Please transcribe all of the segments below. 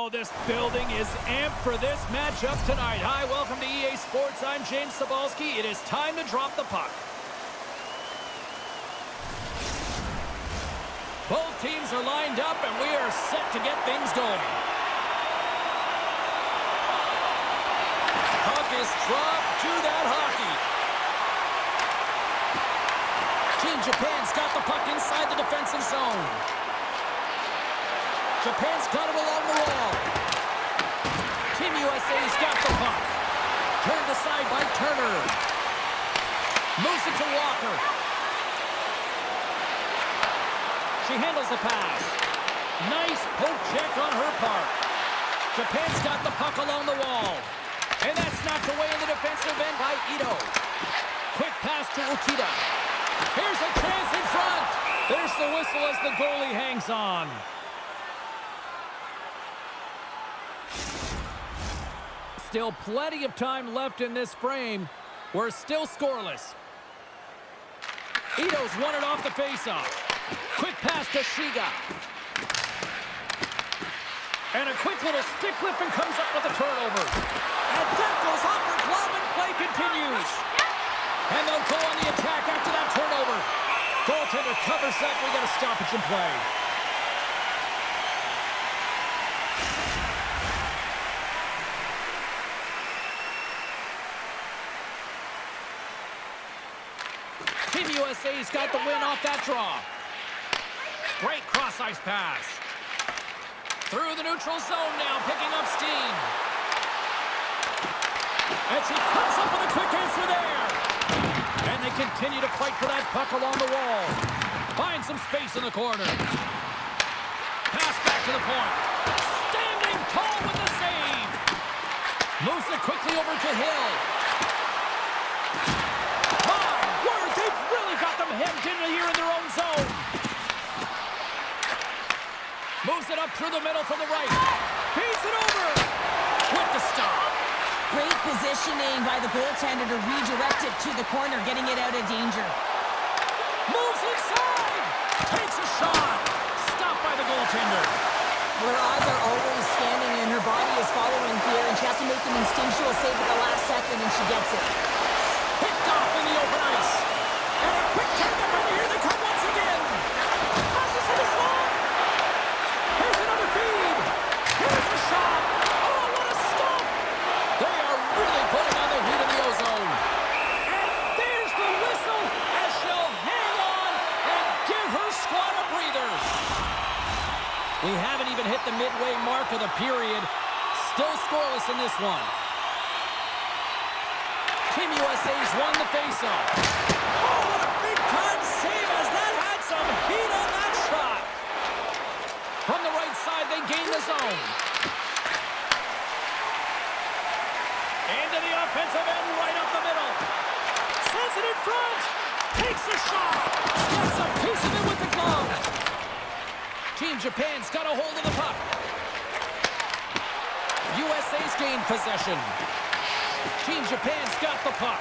Oh, this building is amped for this matchup tonight. Hi, welcome to EA Sports. I'm James Cebulski. It is time to drop the puck. Both teams are lined up, and we are set to get things going. Puck is dropped to that hockey. Team Japan's got the puck inside the defensive zone. Japan's got it along the wall. Team USA's got the puck. Turned aside by Turner. Moves it to Walker. She handles the pass. Nice poke check on her part. Japan's got the puck along the wall. And that's knocked away in the defensive end by Ito. Quick pass to Ukita. Here's a chance in front. There's the whistle as the goalie hangs on. Still plenty of time left in this frame. We're still scoreless. Ito's won it off the faceoff. Quick pass to Shiga. And a quick little stick lift and comes up with a turnover. And that goes off her glove and play continues. And they'll go on the attack after that turnover. Goaltender covers that. We got a stoppage in play. Team USA's got the win off that draw. Great cross-ice pass. Through the neutral zone now, picking up steam. And she comes up with a quick answer there. And they continue to fight for that puck along the wall. Find some space in the corner. Pass back to the point. Standing tall with the save. Moves it quickly over to Hill. They've really got them hemmed in here in their own zone. Moves it up through the middle from the right. Feeds it over. With the stop. Great positioning by the goaltender to redirect it to the corner, getting it out of danger. Moves inside. Takes a shot. Stopped by the goaltender. Her eyes are always scanning and her body is following here, and she has to make an instinctual save at the last second, and she gets it. Picked off in the open ice. And a quick turn-up, and here they come once again. Passes to the slot. Here's another feed. Here's a shot. Oh, what a stop. They are really putting on the heat in the ozone. And there's the whistle as she'll hang on and give her squad a breather. We haven't even hit the midway mark of the period. Still scoreless in this one. Team USA's won the faceoff. Oh, what a big-time save as that had some heat on that shot. From the right side, they gain the zone. Into the offensive end, right up the middle. Sends it in front. Takes a shot. Gets a piece of it with the glove. Team Japan's got a hold of the puck. USA's gained possession. Team Japan's got the puck.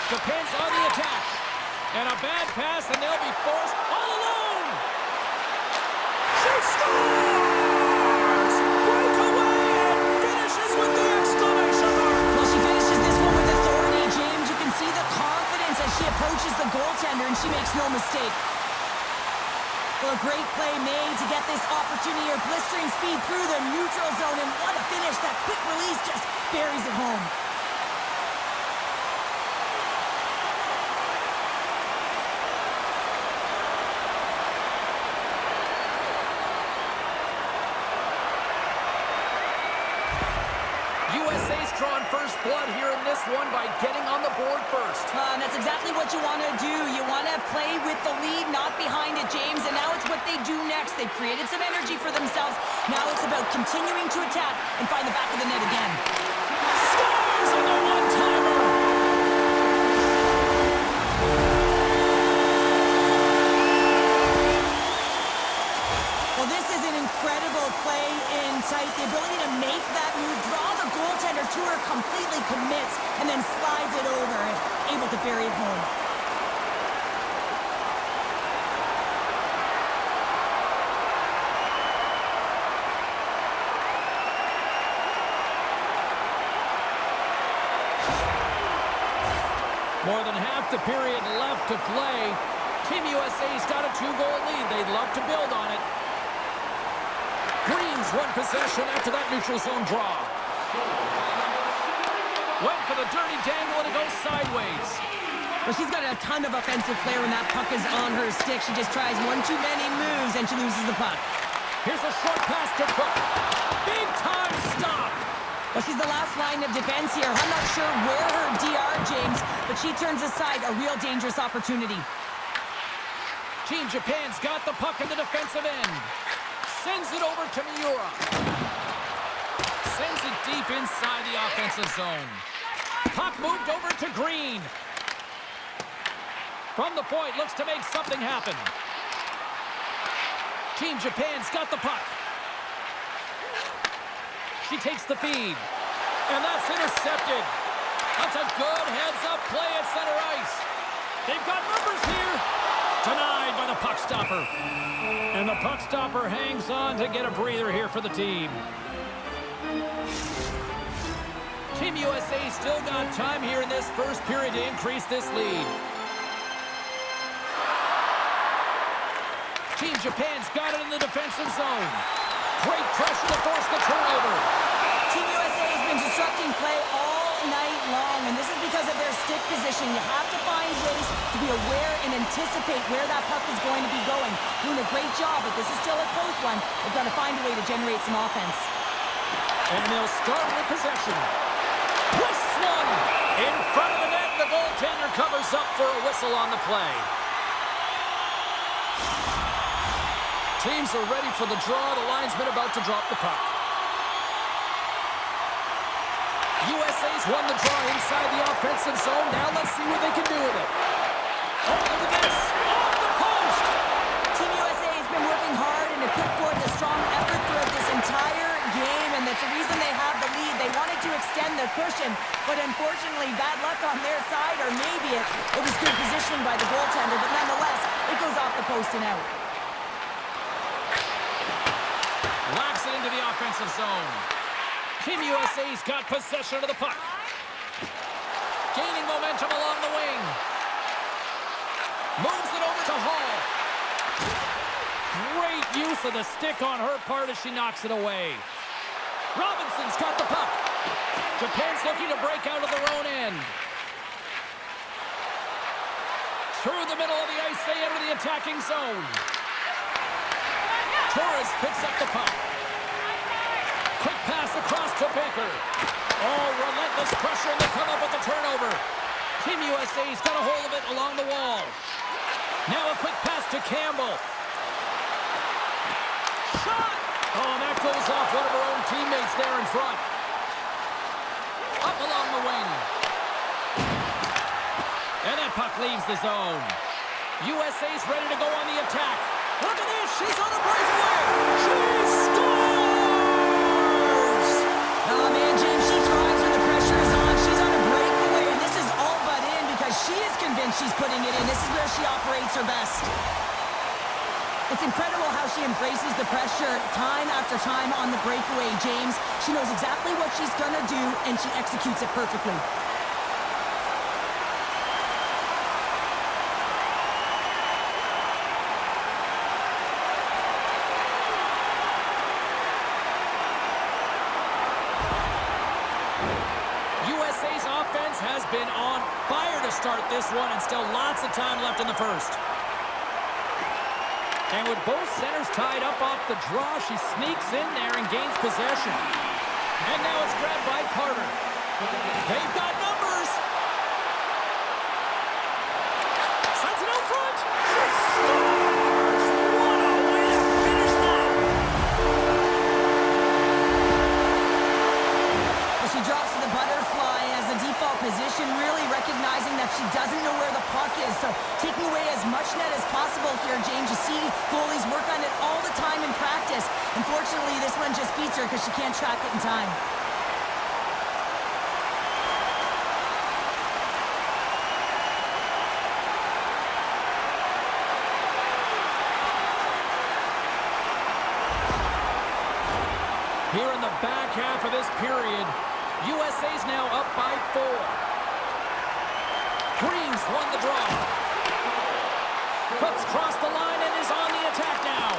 Japan's on the attack. And a bad pass, and they'll be forced all alone. She scores! Breakaway and finishes with the exclamation mark. Well, she finishes this one with authority, James. You can see the confidence as she approaches the goaltender, and she makes no mistake. Well, a great play made to get this opportunity. Her blistering speed through the neutral zone, and what a finish. That quick release just buries it home. USA's drawn first blood here in this one by getting on the board first. And that's exactly what you want to do. You want to play with the lead, not behind it, James. And now it's what they do next. They've created some energy for themselves. Now it's about continuing to attack and find the back of the net again. Scores on the one-timer! Well, this is an incredible play in tight. The ability to make that move, draw the goaltender to her, completely commits, and then slides it over and able to bury it home. More than half the period left to play. Team USA's got a 2-goal lead. They'd love to build on it. Green's won possession after that neutral zone draw. Went for the dirty dangle and it goes sideways. Well, she's got a ton of offensive flair when that puck is on her stick. She just tries one too many moves and she loses the puck. Here's a short pass to Cook. Big time stop. Well, she's the last line of defense here. I'm not sure where her DR, James, but she turns aside a real dangerous opportunity. Team Japan's got the puck in the defensive end. Sends it over to Miura. Sends it deep inside the offensive zone. Puck moved over to Green. From the point, looks to make something happen. Team Japan's got the puck. She takes the feed. And that's intercepted. That's a good heads-up play at center ice. They've got numbers here. Denied by the puck stopper. And the puck stopper hangs on to get a breather here for the team. Team USA still got time here in this first period to increase this lead. Team Japan's got it in the defensive zone. Great pressure to force the turnover. Team USA has been disrupting play all night long, and this is because of their stick position. You have to find ways to be aware and anticipate where that puck is going to be going. Doing a great job, but this is still a close one. They've got to find a way to generate some offense. And they'll start with possession. Twists one in front of the net. The goaltender covers up for a whistle on the play. Teams are ready for the draw. The linesman about to drop the puck. USA's won the draw inside the offensive zone. Now let's see what they can do with it. Oh, look at this. Off the post. Team USA has been working hard and have put forth a strong effort throughout this entire game, and that's the reason they have the lead. They wanted to extend their cushion, but unfortunately, bad luck on their side, or maybe it was good positioning by the goaltender, but nonetheless, it goes off the post and out. Locks it into the offensive zone. Team USA's got possession of the puck. Gaining momentum along the wing. Moves it over to Hall. Great use of the stick on her part as she knocks it away. Robinson's got the puck. Japan's looking to break out of their own end. Through the middle of the ice, they enter the attacking zone. Torres picks up the puck. Quick pass across to Baker. Oh, relentless pressure, and they come up with the turnover. Team USA's got a hold of it along the wall. Now a quick pass to Campbell. Shot! Oh, and that goes off one of her own teammates there in front. Up along the wing. And that puck leaves the zone. USA's ready to go on the attack. Look at this, she's on a breakaway. She scores! Oh, man, James, she tries when the pressure is on. She's on a breakaway, and this is all but in because she is convinced she's putting it in. This is where she operates her best. It's incredible how she embraces the pressure time after time on the breakaway, James. She knows exactly what she's going to do, and she executes it perfectly. USA's offense has been on fire to start this one, and still lots of time left in the first. And with both centers tied up off the draw, she sneaks in there and gains possession. And now it's grabbed by Carter. They've got numbers. Sends it out front. She scores! What a way to finish that! Well, she drops to the butterfly as a default position, really recognizing that she doesn't know where the puck is. So taking away as much net as possible here, James. You see goalies work on it all the time in practice. Unfortunately, this one just beats her because she can't track it in time. Here in the back half of this period, USA's now up by 4. Green's won the draw. Cooks crossed the line and is on the attack now.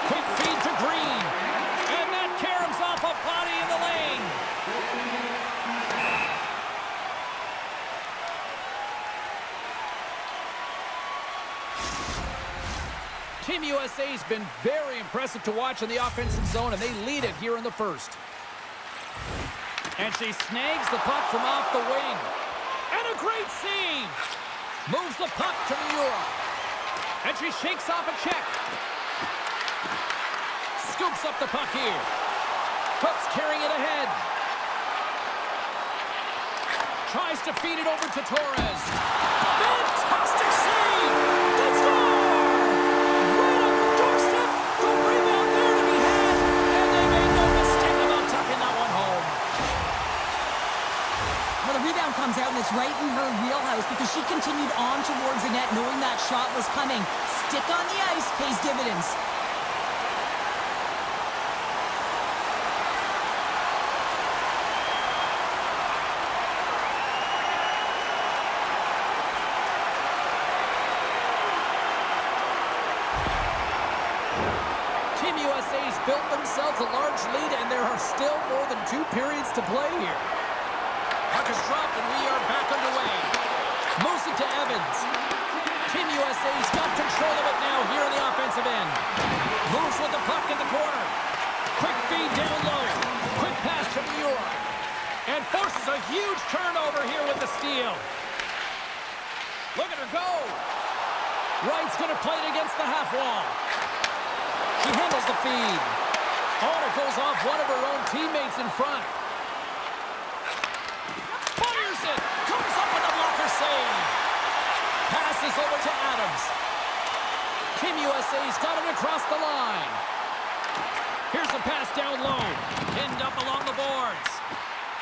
Quick feed to Green. And that caroms off a body in the lane. Team USA's been very impressive to watch in the offensive zone, and they lead it here in the first. And she snags the puck from off the wing. And a great save. Moves the puck to Miura. And she shakes off a check. Scoops up the puck here. Cooks carrying it ahead. Tries to feed it over to Torres. Fantastic save! They score! Right on the doorstep. The rebound there to be had. And they made no mistake about tucking that one home. Well, the rebound comes out, and it's right in her wheelhouse because she continued on towards the net knowing that shot was coming. Stick on the ice pays dividends. Team USA's built themselves a large lead, and there are still more than 2 periods to play here. Puck is dropped, and we are back underway. Moves it to Evans. Team USA's got control of it now here in the offensive end. Moves with the puck in the corner. Quick feed down low. Quick pass to Miura. And forces a huge turnover here with the steal. Look at her go. Wright's going to play it against the half wall. She handles the feed. Oh, and it goes off one of her own teammates in front. Fires it. Comes up with a blocker save. Passes over to Adams. Team USA's got it across the line. Here's a pass down low. Pinned up along the boards.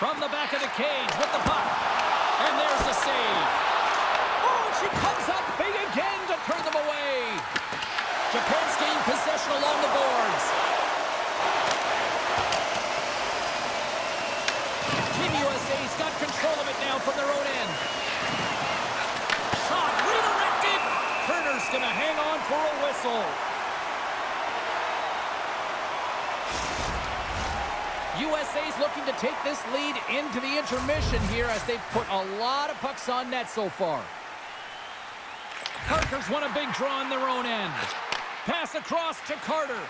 From the back of the cage with the puck. And there's the save. Oh, and she comes up big again to turn them away. Japan's gained possession along the boards. Team USA's got control of it now from their own end. Shot redirected. Turner's going to hang on for a whistle. USA's looking to take this lead into the intermission here as they've put a lot of pucks on net so far. Parker's won a big draw on their own end. Pass across to Carter.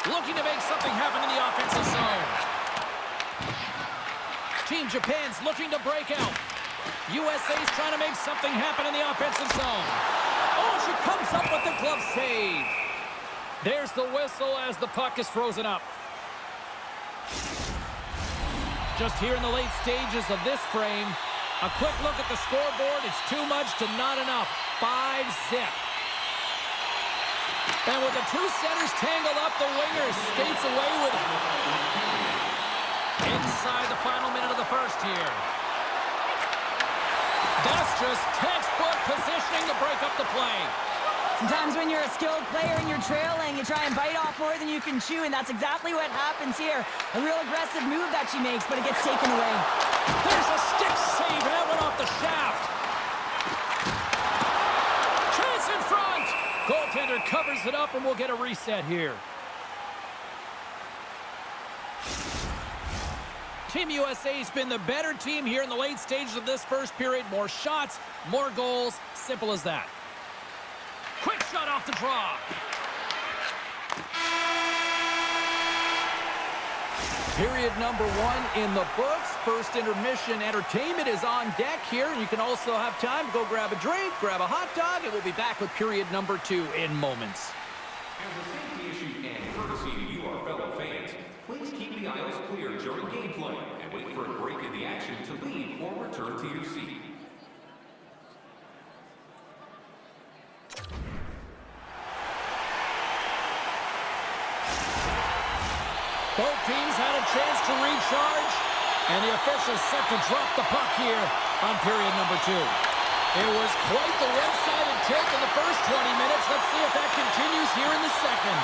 Looking to make something happen in the offensive zone. Team Japan's looking to break out. USA's trying to make something happen in the offensive zone. Oh, she comes up with the glove save. There's the whistle as the puck is frozen up. Just here in the late stages of this frame, a quick look at the scoreboard. It's too much to not enough. 5-zip. And with the two centers tangled up, the winger skates away with it. Inside the final minute of the first here. That's just textbook positioning to break up the play. Sometimes when you're a skilled player and you're trailing, you try and bite off more than you can chew, and that's exactly what happens here. A real aggressive move that she makes, but it gets taken away. There's a stick save, and that went off the shaft. Chance in front. Goaltender covers it up, and we'll get a reset here. Team USA's been the better team here in the late stages of this first period. More shots, more goals. Simple as that. Quick shot off the draw. Period number 1 in the books. First intermission entertainment is on deck here. And you can also have time to go grab a drink, grab a hot dog, and we'll be back with period number 2 in moments. As a safety issue and courtesy to you, our fellow fans, please keep the aisles clear during gameplay and wait for a break in the action to leave or return to your seat. Both teams had a chance to recharge, and the officials set to drop the puck here on period number 2. It was quite the one-sided take in the first 20 minutes. Let's see if that continues here in the second.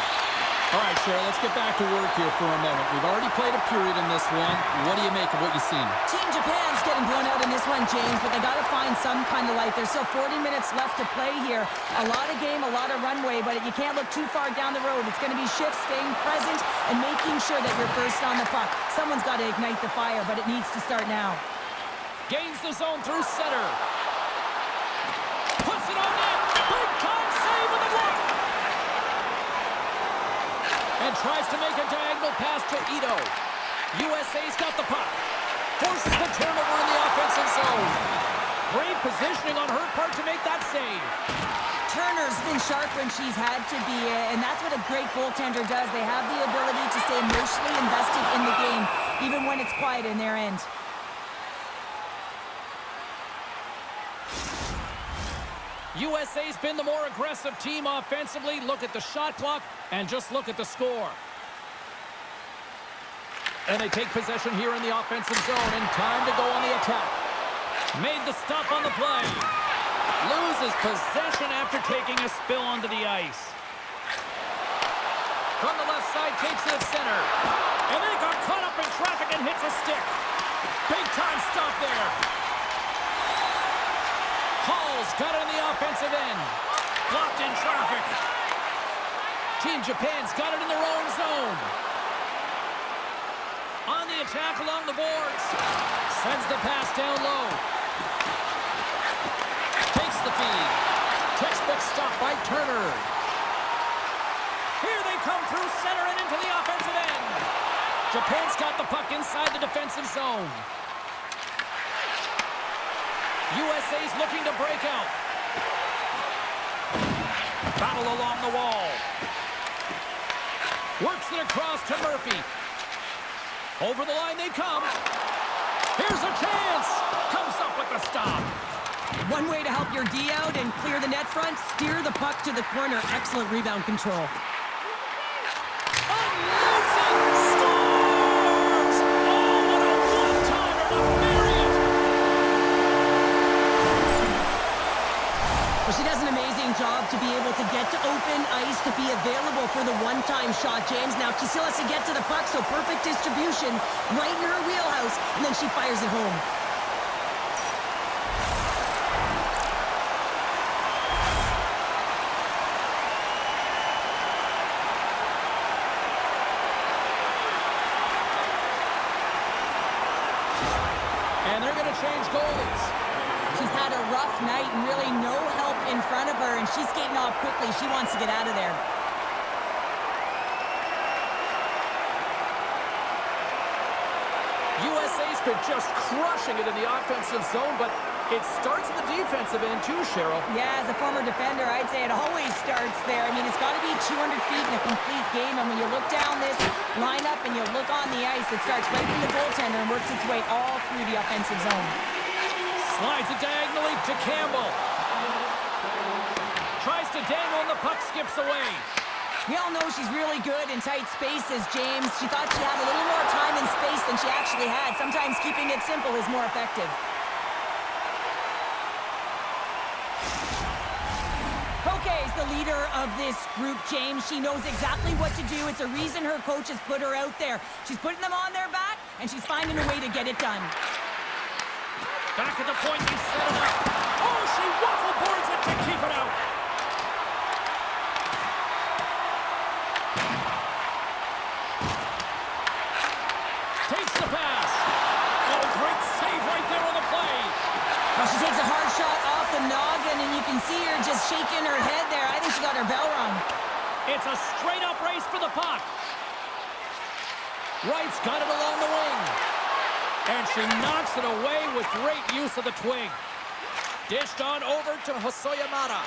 All right, Cheryl, let's get back to work here for a moment. We've already played a period in this one. What do you make of what you've seen? Team Japan's getting blown out in this one, James, but they got to find some kind of life. There's still 40 minutes left to play here. A lot of game, a lot of runway, but you can't look too far down the road. It's going to be shifts, staying present, and making sure that you're first on the puck. Someone's got to ignite the fire, but it needs to start now. Gains the zone through center. Puts it on net. Big time save with the block. And tries to make a diagonal pass to Ito. USA's got the puck. Forces the turnover in the offensive zone. Great positioning on her part to make that save. Turner's been sharp when she's had to be, and that's what a great goaltender does. They have the ability to stay emotionally invested in the game, even when it's quiet in their end. USA's been the more aggressive team offensively. Look at the shot clock and just look at the score. And they take possession here in the offensive zone, and time to go on the attack. Made the stop on the play. Loses possession after taking a spill onto the ice. From the left side, takes it at center. And they got caught up in traffic and hits a stick. Big time stop there. Hall's got it in the offensive end. Blocked in traffic. Team Japan's got it in their own zone. On the attack along the boards. Sends the pass down low. Takes the feed. Textbook stop by Turner. Here they come through center and into the offensive end. Japan's got the puck inside the defensive zone. USA's looking to break out. Battle along the wall. Works it across to Murphy. Over the line they come. Here's a chance. Comes up with the stop. One way to help your D out and clear the net front, steer the puck to the corner. Excellent rebound control. Unloads it. Scores! Oh, what a one-timer to bury it. Well, she does an amazing job to be able to get to open ice, to be available for the one-time shot, James. Now, she still has to get to the puck, so perfect distribution right in her wheelhouse, and then she fires it home. And they're going to change goalies. She's had a rough night and really no help in front of her, and she's skating off quickly. She wants to get out of there. USA's been just crushing it in the offensive zone, but it starts in the defensive end too, Cheryl. Yeah, as a former defender, I'd say it always starts there. I mean, it's got to be 200 feet in a complete game, and when you look down this lineup and you look on the ice, it starts right from the goaltender and works its way all through the offensive zone. Slides it diagonally to Campbell. Tries to dangle and the puck skips away. We all know she's really good in tight spaces, James. She thought she had a little more time and space than she actually had. Sometimes keeping it simple is more effective. Koke's the leader of this group, James. She knows exactly what to do. It's a reason her coach has put her out there. She's putting them on their back, and she's finding a way to get it done. Back at the point, he set it up. Oh, she waffle boards it to keep it out. Takes the pass. Oh, great save right there on the play. Well, she takes a hard shot off the noggin, and you can see her just shaking her head there. I think she got her bell rung. It's a straight-up race for the puck. Wright's got it along the wing. And she knocks it away with great use of the twig. Dished on over to Hosoyamada.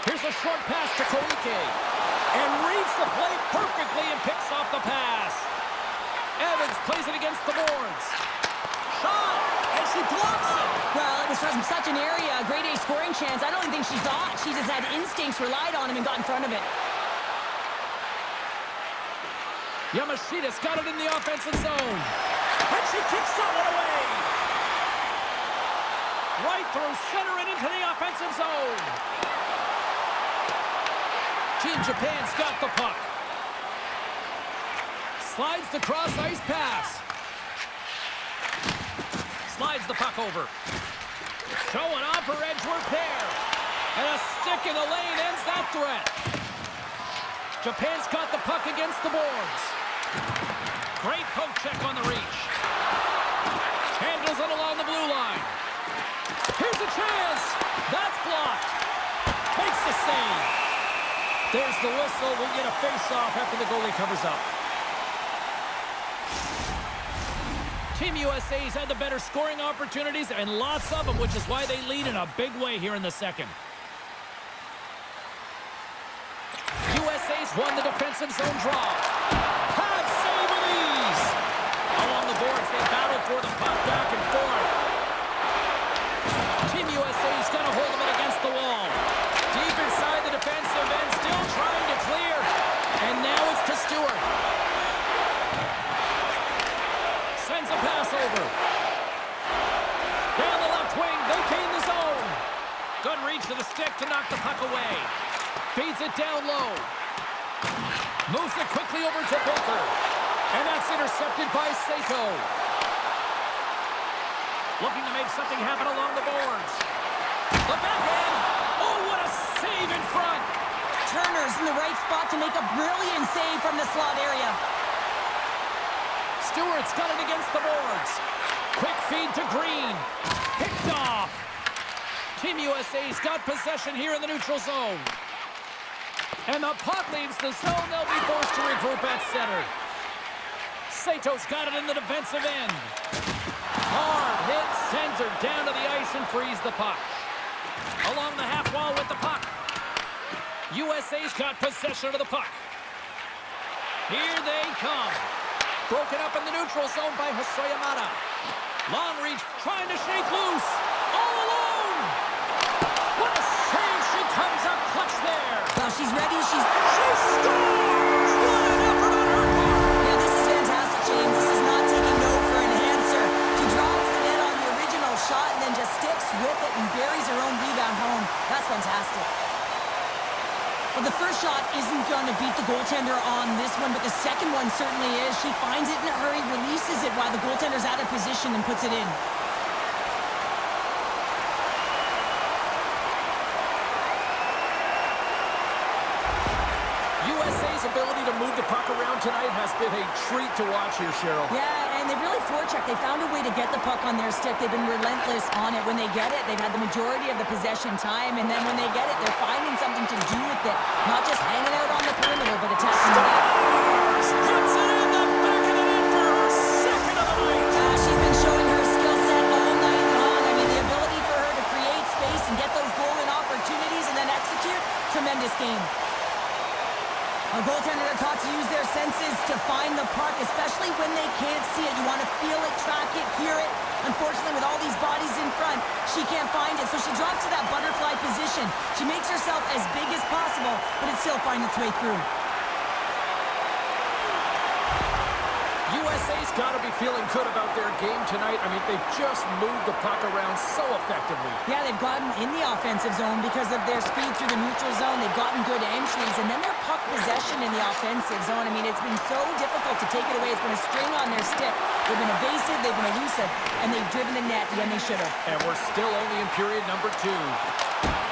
Here's a short pass to Koike. And reads the play perfectly and picks off the pass. Evans plays it against the boards. Shot! And she blocks it! Well, it was from such an area, a grade A scoring chance. I don't even think she thought. She just had instincts, relied on him, and got in front of it. Yamashita's got it in the offensive zone. And she kicks that one away. Right through center and into the offensive zone. Team Japan's got the puck. Slides the cross-ice pass. Slides the puck over. Showing off her edge repair. And a stick in the lane ends that threat. Japan's got the puck against the boards. Great poke check on the reach. Handles it along the blue line. Here's a chance. That's blocked. Makes the save. There's the whistle. We'll get a face-off after the goalie covers up. Team USA's had the better scoring opportunities and lots of them, which is why they lead in a big way here in the second. USA's won the defensive zone draw. Pad save with ease. Along the boards, they battle for the puck back and forth. Team USA's got a hold of it against the wall. Deep inside the defensive end, still trying to clear. And now it's to Stewart. Sends a pass over. Down the left wing, they gain the zone. Good reach to the stick to knock the puck away. Feeds it down low. Moves it quickly over to Baker. And that's intercepted by Sato. Looking to make something happen along the boards. The backhand. Oh, what a save in front. Turner's in the right spot to make a brilliant save from the slot area. Stewart's got it against the boards. Quick feed to Green. Picked off. Team USA's got possession here in the neutral zone. And the puck leaves the zone. They'll be forced to regroup at center. Sato's got it in the defensive end. Hard hit sends her down to the ice and frees the puck. Along the half wall with the puck. USA's got possession of the puck. Here they come. Broken up in the neutral zone by Hosoyamada. Long reach, trying to shake loose. All alone! What a save! She comes up clutch there. Well, she's ready. She scores! What an effort on her part! Yeah, this is fantastic, James. This is not taking no for an answer. She drives the net on the original shot and then just sticks with it and buries her own rebound home. That's fantastic. Well, the first shot isn't going to beat the goaltender on this one, but the second one certainly is. She finds it in a hurry, releases it while the goaltender's out of position and puts it in. USA's ability to move the puck around tonight has been a treat to watch here, Cheryl. Yeah, and they really forechecked. They found a way to get the puck on their stick. They've been relentless on it. When they get it, they've had the majority of the possession time, and then when they get it, they're finding something to do with it. Not just hanging out on the perimeter, but attacking the net. Puts it in the back of the net for her second of the night. She's been showing her skill set all night long. I mean, the ability for her to create space and get those goal-in opportunities and then execute, tremendous game. Our goaltenders are taught to use their senses to find the puck, especially when they can't see it. You want to feel it, track it, hear it. Unfortunately, with all these bodies in front, she can't find it, so she drops to that butterfly position. She makes herself as big as possible, but it still finds its way through. USA's got to be feeling good about their game tonight. I mean, they've just moved the puck around so effectively. Yeah, they've gotten in the offensive zone because of their speed through the neutral zone. They've gotten good entries, and then their puck possession in the offensive zone. I mean, it's been so difficult to take it away. It's been a string on their stick. They've been evasive, they've been elusive, and they've driven the net when they should have. And we're still only in period number 2.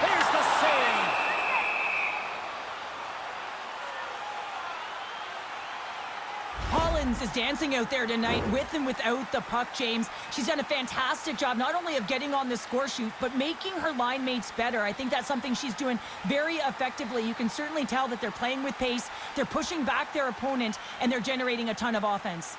There's the save! Hollins is dancing out there tonight with and without the puck, James. She's done a fantastic job not only of getting on the score sheet, but making her line mates better. I think that's something she's doing very effectively. You can certainly tell that they're playing with pace, they're pushing back their opponent, and they're generating a ton of offense.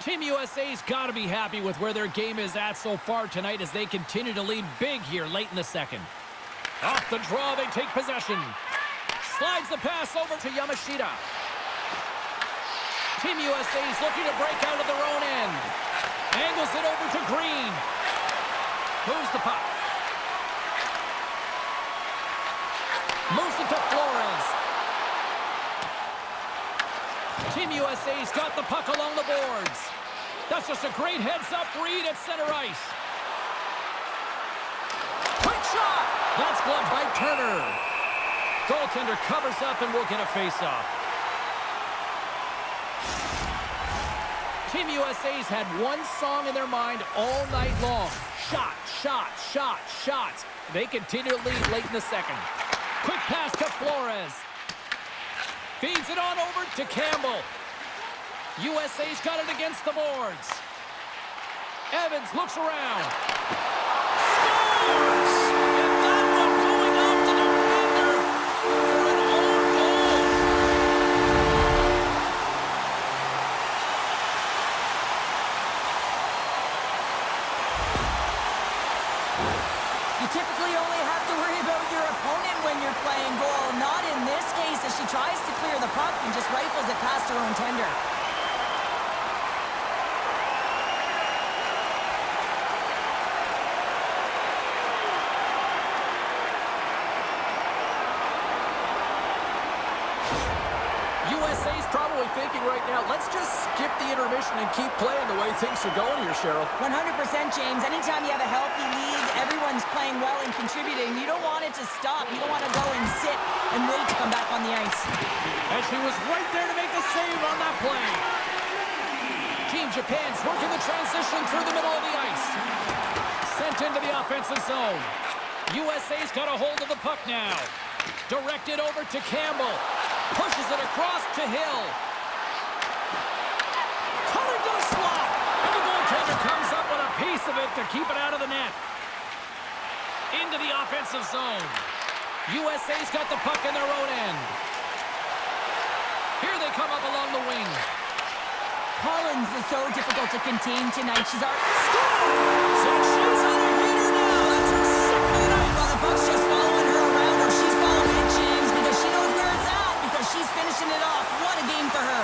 Team USA's got to be happy with where their game is at so far tonight as they continue to lead big here late in the second. Off the draw, they take possession. Slides the pass over to Yamashita. Team USA's looking to break out of their own end. Angles it over to Green. Moves the puck. Moves it to Flores. Team USA's got the puck along the boards. That's just a great heads-up read at center ice. Quick shot! That's gloved by Turner. Goaltender covers up and will get a face-off. Team USA's had one song in their mind all night long. Shot, shot, shot, shots. They continue to lead late in the second. Quick pass to Flores. Feeds it on over to Campbell. USA's got it against the boards. Evans looks around. Scores! And that one going off the defender for an own goal. You typically only have to worry about your opponent when you're playing goal. Not in this case, as she tries to clear the puck and just rifles it past her own tender. USA's probably thinking right now, let's just skip the intermission and keep playing the way things are going here, Cheryl. 100%, James. Anytime you have a healthy league, everyone's playing well and contributing. You don't want it to stop. You don't want to go and sit and wait to come back on the ice. And she was right there to make the save on that play. Team Japan's working the transition through the middle of the ice. Sent into the offensive zone. USA's got a hold of the puck now. Directed over to Campbell. Pushes it across to Hill. Coming to the slot. And the goaltender comes up with a piece of it to keep it out of the net. Into the offensive zone. USA's got the puck in their own end. Here they come up along the wing. Collins is so difficult to contain tonight. She's already... So she's on a heater now. That's her second of the night. Well, the puck's just following her around, or she's following it, James, because she knows where it's at, because she's finishing it off. What a game for her.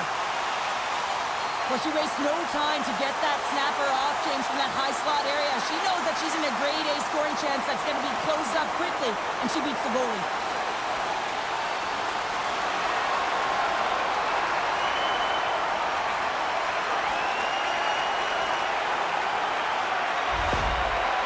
Well, she wastes no time to get that snapper off, James, from that high slot area. She knows that she's in a grade A scoring chance that's going to be closed up quickly, and she beats the goalie.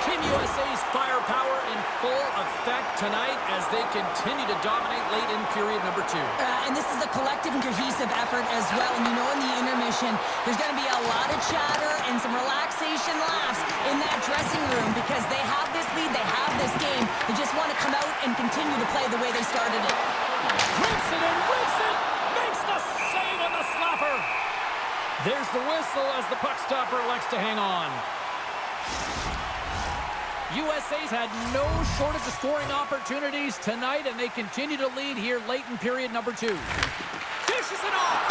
Team USA's firepower in full effect tonight as they continue to dominate late in period number 2. And this is a collective and cohesive effort as well. And you know, in the intermission, there's going to be a lot of chatter and some relaxation laughs in that dressing room because they have this lead, they have this game. They just want to come out and continue to play the way they started it. Rips it and rips it! Makes the save on the slapper! There's the whistle as the puck stopper elects to hang on. USA's had no shortage of scoring opportunities tonight, and they continue to lead here late in period number 2. Dishes it off!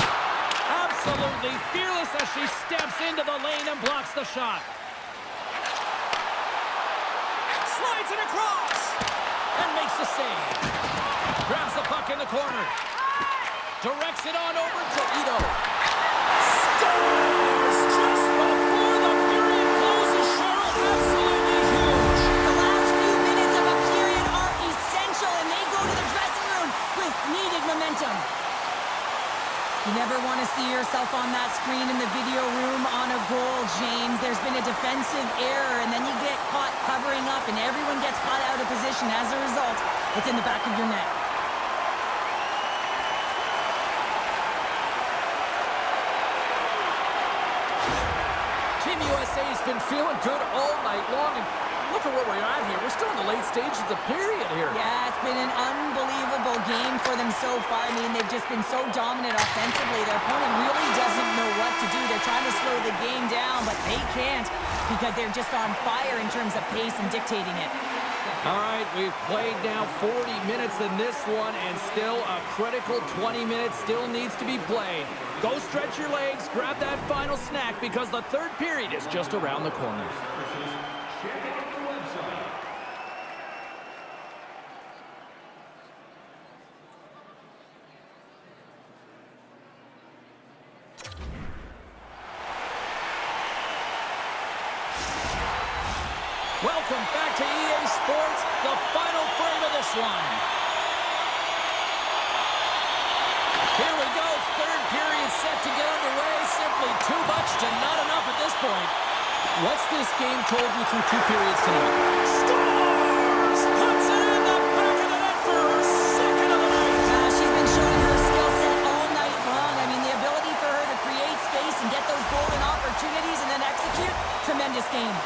Absolutely fearless as she steps into the lane and blocks the shot. Slides it across! And makes the save. Grabs the puck in the corner. Directs it on over to Ito. Scores! Just before the period closes, Cheryl. Absolutely huge. The last few minutes of a period are essential, and they go to the dressing room with needed momentum. You never want to see yourself on that screen in the video room on a goal, James. There's been a defensive error, and then you get caught covering up, and everyone gets caught out of position. As a result, it's in the back of your net. Team USA's been feeling good all night long, and look at where we're at here. We're still in the late stages of the period here. Yeah, it's been an unbelievable game for them so far. I mean, they've just been so dominant offensively. Their opponent really doesn't know what to do. They're trying to slow the game down, but they can't because they're just on fire in terms of pace and dictating it. All right, we've played now 40 minutes in this one, and still a critical 20 minutes still needs to be played. Go stretch your legs, grab that final snack, because the third period is just around the corner. Welcome back to EA Sports, the final frame of this one. Here we go, third period set to get underway. Simply Too much to not enough at this point. What's this game told you through 2 periods tonight? Scores! Puts it in the back of the net for her second of the night. She's been showing her skill set all night long. I mean, the ability for her to create space and get those golden opportunities and then execute, tremendous game.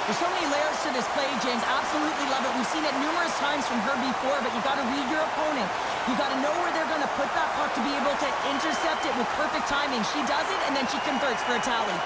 There's so many layers to this play, James. Absolutely love it. We've seen it numerous times from her before, but you got to read your opponent. You got to know where they're going to put that puck to be able to intercept it with perfect timing. She does it, and then she converts for a tally.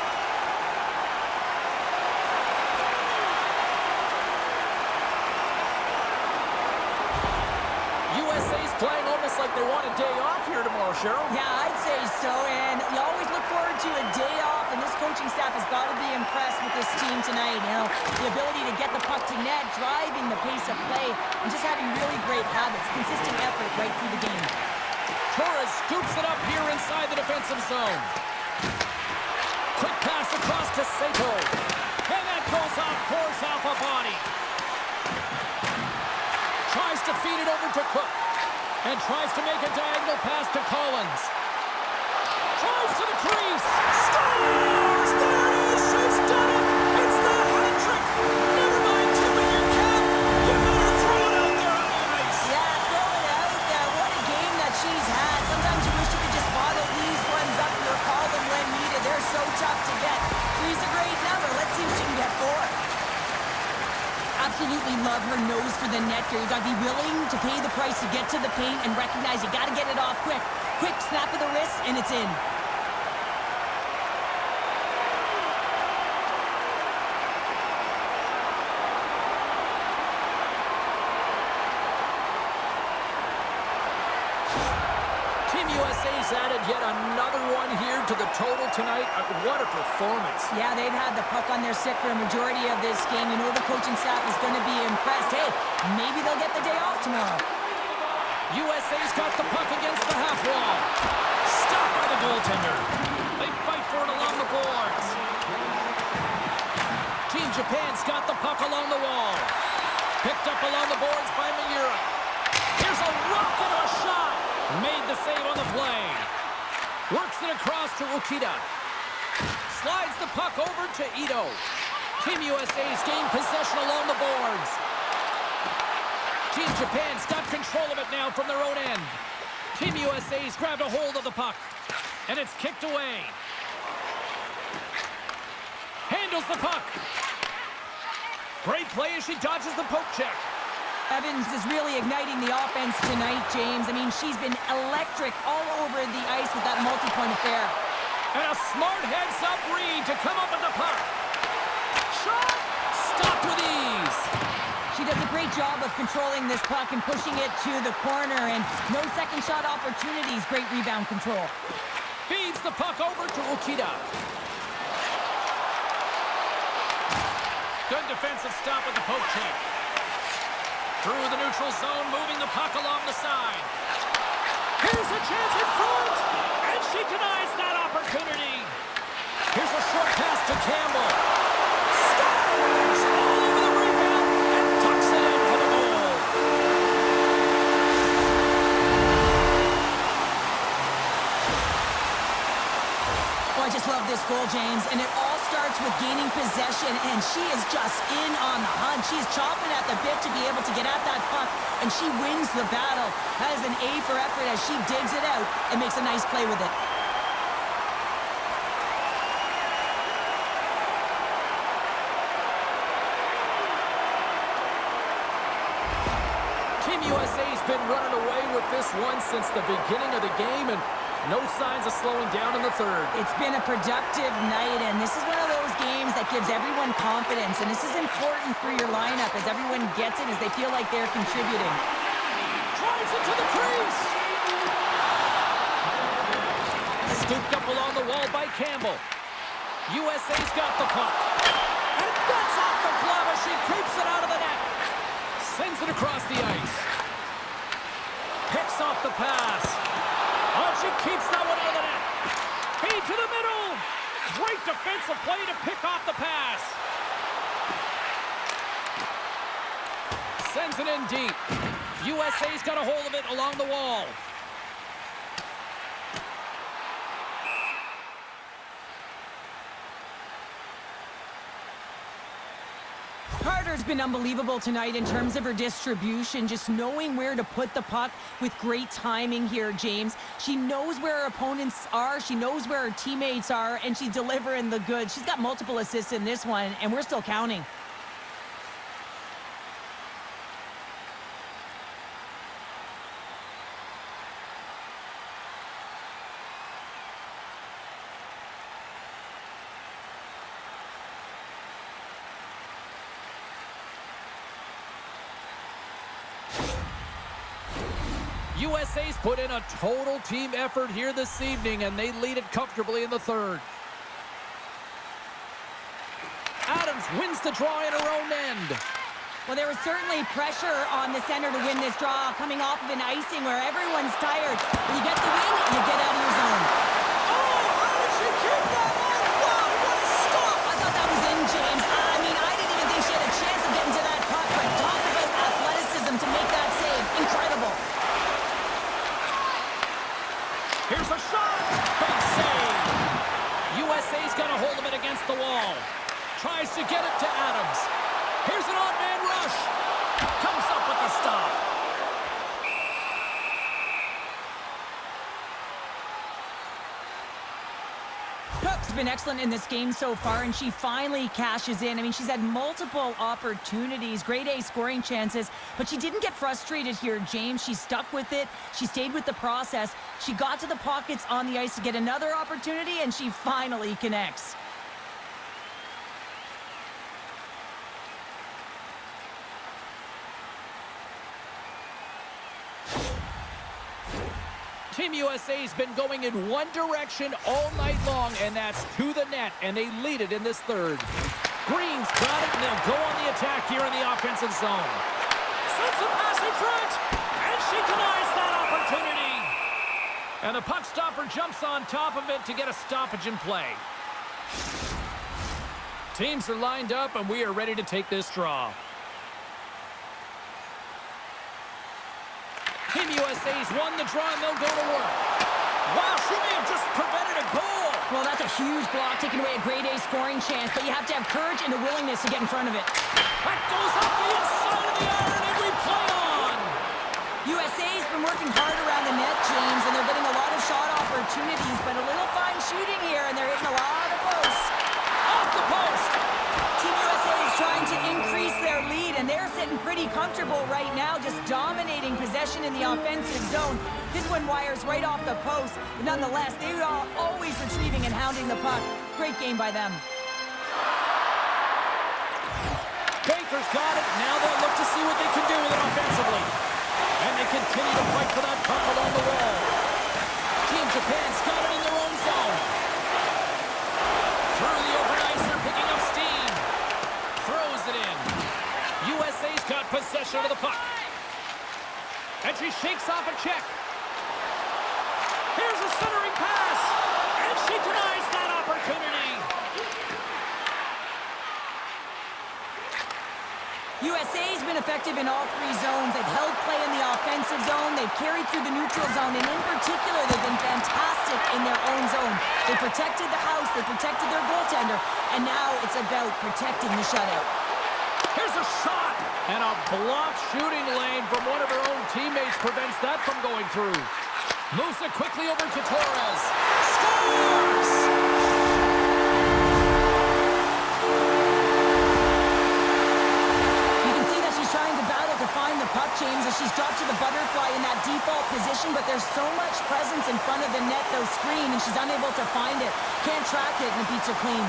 USA's playing almost like they want a day off here tomorrow, Cheryl. Yeah, I'd say so, and you always look forward to a day off, and this coaching staff has got to be impressed with this team tonight. You know, the ability to get the puck to net, driving the pace of play, and just having really great habits, consistent effort right through the game. Torres scoops it up here inside the defensive zone. Quick pass across to Sato. And that goes off course off a body. Tries to feed it over to Cook. And tries to make a diagonal pass to Collins. Tries to the crease. Scores! There it is! She's done it! It's the hat trick! Never mind tipping your cap. You better throw it out there on the ice. Yeah, throw it out there. What a game that she's had. Sometimes you wish you could just bottle these ones up or call them when needed. They're so tough to get. Three's a great number. Let's see if she can get 4. Absolutely love her nose for the net here. You got to be willing to pay the price to get to the paint and recognize you got to get it off quick. Quick snap of the wrist, and it's in. Team USA's added yet another one here to the total tonight. What a performance. Yeah, they've had the puck on their stick for a majority of this game. You know the coaching staff is going to be impressed. Hey, maybe they'll get the day off tomorrow. USA's got the puck against the half wall. Stopped by the goaltender. They fight for it along the boards. Team Japan's got the puck along the wall. Picked up along the boards by Miura. Here's a rocket of a shot. Made the save on the play. Works it across to Ukita. Slides the puck over to Ito. Team USA's gained possession along the boards. Team Japan's got control of it now from their own end. Team USA's grabbed a hold of the puck. And it's kicked away. Handles the puck. Great play as she dodges the poke check. Evans is really igniting the offense tonight, James. I mean, she's been electric all over the ice with that multi-point affair. And a smart heads-up read to come up with the puck. Shot! Stopped with ease. She does a great job of controlling this puck and pushing it to the corner, and no second shot opportunities. Great rebound control. Feeds the puck over to Ukita. Good defensive stop with the poke check. Through the neutral zone, moving the puck along the side. Here's a chance in front, and she denies that opportunity. Here's a short pass to Campbell. Scores! All over the rebound, and tucks it in for the goal. Oh, I just love this goal, James, and it all starts with gaining possession, and she is just in on the hunt. She's chomping at the bit to be able to get at that puck, and she wins the battle. That is an A for effort as she digs it out and makes a nice play with it. Team USA's been running away with this one since the beginning of the game, and no signs of slowing down in the third. It's been a productive night, and this is one of those games that gives everyone confidence, and this is important for your lineup as everyone gets it, as they feel like they're contributing. Drives it to the crease. Scooped up along the wall by Campbell. USA's got the puck. And that's off the glove as she keeps it out of the net. Sends it across the ice. Picks off the pass. Oh, she keeps that one out of the net. Feed to the middle. Great defensive play to pick off the pass. Sends it in deep. USA's got a hold of it along the wall. goaltender's been unbelievable tonight in terms of her distribution, just knowing where to put the puck with great timing here, James. She knows where her opponents are, she knows where her teammates are, and she's delivering the goods. She's got multiple assists in this one, and we're still counting. USA's put in a total team effort here this evening, and they lead it comfortably in the third. Adams wins the draw in her own end. Well, there was certainly pressure on the center to win this draw, coming off of an icing where everyone's tired. When you get the win, you get out of your zone. Oh, how did she keep that on? Wow, what a stop! I thought that was in, James. I mean, I didn't even think she had a chance of getting to that puck, but talk about athleticism to make that save. Incredible. Here's a shot! Big save! USA's got a hold of it against the wall. Tries to get it to Adams. Here's an odd man rush. Comes up with the stop. Cook's been excellent in this game so far, and she finally cashes in. I mean, she's had multiple opportunities, grade A scoring chances, but she didn't get frustrated here, James. She stuck with it. She stayed with the process. She got to the pockets on the ice to get another opportunity, and she finally connects. Team USA's been going in one direction all night long, and that's to the net, and they lead it in this third. Green's got it, and they'll go on the attack here in the offensive zone. Sends a pass in front, and she denies that opportunity. And the puck stopper jumps on top of it to get a stoppage in play. Teams are lined up, and we are ready to take this draw. Team USA's won the draw, and they'll go to work. Wow, she may have just prevented a goal. Well, that's a huge block, taking away a grade A scoring chance, but you have to have courage and a willingness to get in front of it. That goes up the inside of the iron, and we play on. USA's been working hard around the net, James, and they're getting a lot of shot opportunities, but a little fine shooting here, and they're hitting a lot of posts. Off the post. Team USA is trying to increase their lead, and they're sitting pretty comfortable right now, just dominating possession in the offensive zone. This one wires right off the post, but nonetheless, they are always retrieving and hounding the puck. Great game by them. Baker's got it. Now they'll look to see what they can do with it offensively. And they continue to fight for that puck along the wall. Team Japan's got it in their own zone. Through the open ice, they're picking up steam. Throws it in. USA's got possession of the puck. And she shakes off a check. Here's a centering pass. And she denies that opportunity. USA's been effective in all three zones. They've held play in the offensive zone. They've carried through the neutral zone. And in particular, they've been fantastic in their own zone. They protected the house. They protected their goaltender. And now it's about protecting the shutout. Here's a shot. And a blocked shooting lane from one of her own teammates prevents that from going through. Moves it quickly over to Torres. Scores! Find the puck, James, as she's dropped to the butterfly in that default position, but there's so much presence in front of the net, though, screen, and she's unable to find it. Can't track it, and it beats her clean.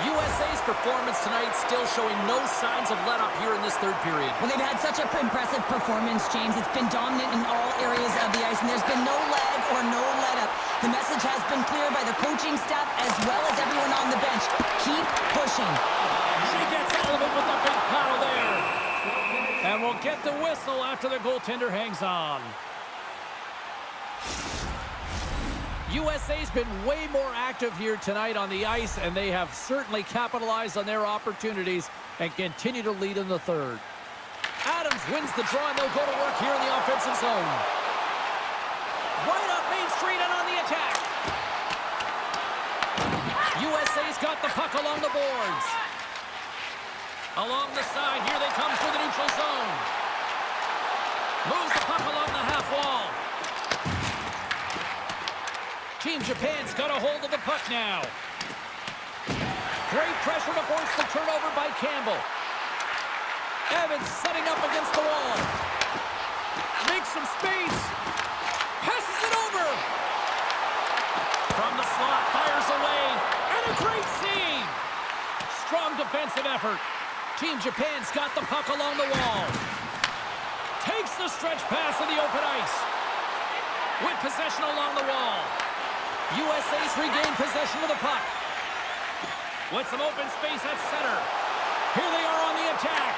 USA's performance tonight still showing no signs of let-up here in this third period. Well, they've had such an impressive performance, James. It's been dominant in all areas of the ice, and there's been no lag or no let-up. The message has been clear by the coaching staff as well as everyone on the bench. Keep pushing. She gets all of it with the big paddle there. And we'll get the whistle after the goaltender hangs on. USA's been way more active here tonight on the ice, and they have certainly capitalized on their opportunities and continue to lead in the third. Adams wins the draw, and they'll go to work here in the offensive zone. Right up Main Street and on the attack. USA's got the puck along the boards. Along the side, here they come through the neutral zone. Moves the puck along the half wall. Team Japan's got a hold of the puck now. Great pressure to force the turnover by Campbell. Evans setting up against the wall. Makes some space. Passes it over. From the slot, fires away. And a great save. Strong defensive effort. Team Japan's got the puck along the wall. Takes the stretch pass in the open ice. With possession along the wall. USA's regained possession of the puck. With some open space at center. Here they are on the attack.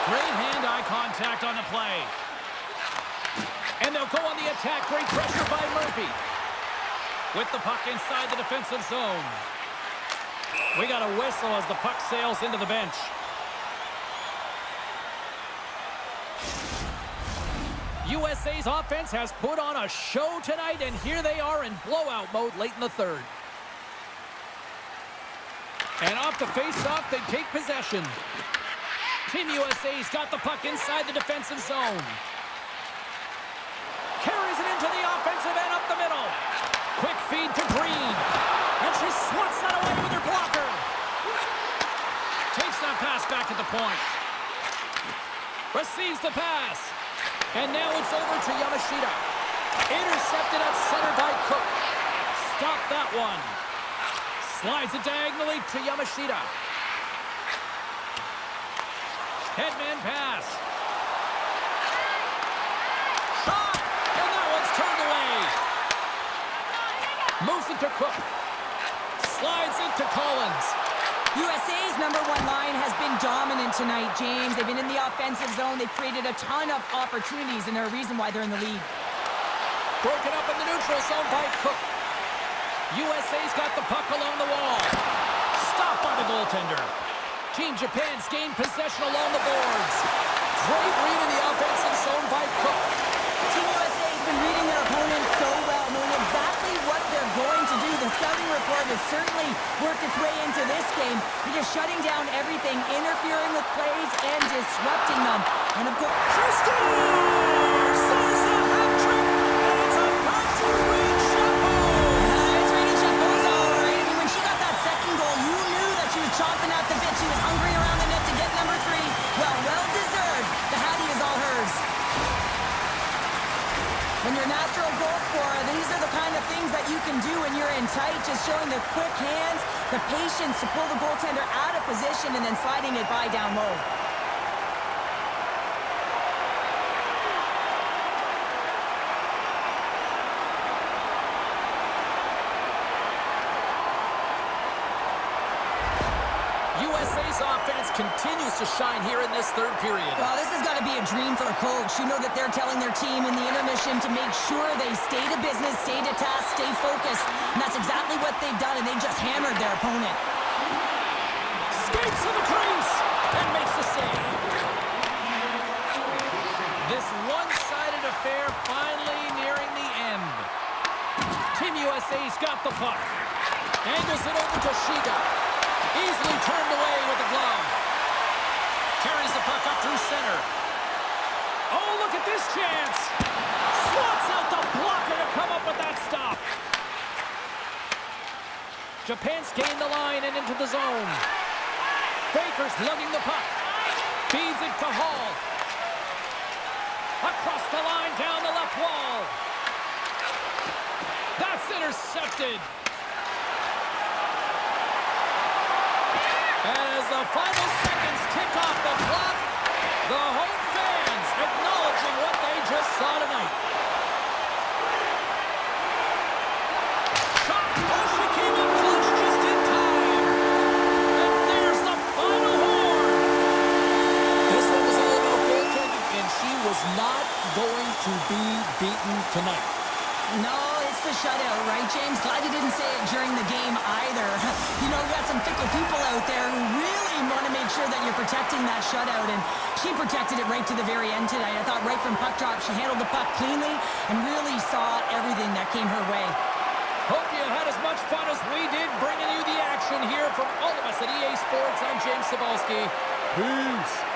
Great hand-eye contact on the play. And they'll go on the attack. Great pressure by Murphy. With the puck inside the defensive zone. We got a whistle as the puck sails into the bench. USA's offense has put on a show tonight, and here they are in blowout mode late in the third. And off the face-off, they take possession. Team USA's got the puck inside the defensive zone. Carries it into the offensive end up the middle. Quick feed to Green. And she swats that away with her blocker. Takes that pass back at the point. Receives the pass. And now it's over to Yamashita. Intercepted at center by Cook. Stop that one. Slides it diagonally to Yamashita. Headman pass. Shot! And that one's turned away. Moves it to Cook. Slides it to Collins. USA's number one line has been dominant tonight, James. They've been in the offensive zone. They've created a ton of opportunities, and they're a reason why they're in the lead. Broken up in the neutral zone by Cook. USA's got the puck along the wall. Stopped by the goaltender. Team Japan's gained possession along the boards. Great read in the offensive zone by Cook. Team USA has been reading their opponents so well, knowing exactly what they're going to do. The scouting report has certainly worked its way into this game. They're just shutting down everything, interfering with plays, and disrupting them. And of course, Scores! There's a hat trick, and it's about to reach Chapeau. it's reading Chapeau's all right. I mean, when she got that second goal, you knew that she was chomping at the bit. She was hungry around the net to get number 3. Well deserved. The Hattie is all hers. When you're a natural goal scorer, these are the kind of things that you can do when you're in tight, just showing the quick hands, the patience to pull the goaltender out of position and then sliding it by down low. USA's offense continues to shine here in this third period. Well, this has got to be a dream for a coach. You know that they're telling their team in the intermission to make sure they stay to business, stay to task, stay focused. And that's exactly what they've done, and they just hammered their opponent. Skates to the crease and makes the save. This one-sided affair finally nearing the end. Team USA's got the puck. Angles it over to Shiga. Easily turned away with the glove. Carries the puck up through center. Oh, look at this chance. Swats out the blocker to come up with that stop. Japan's gained the line and into the zone. Baker's lugging the puck. Feeds it to Hall. Across the line, down the left wall. That's intercepted. As the final seconds tick off the clock, the home fans acknowledging what they just saw tonight. Shot! Oh, she came in clutch just in time. And there's the final horn. This one was all about goaltending, and she was not going to be beaten tonight. No, it's the shutout, right, James? Glad you didn't say it during the game either. You know, we got some fickle people out there who really want to make sure that you're protecting that shutout, and she protected it right to the very end tonight. I thought right from puck drop, she handled the puck cleanly and really saw everything that came her way. Hope you had as much fun as we did bringing you the action here from all of us at EA Sports. I'm James Cybulski. Peace.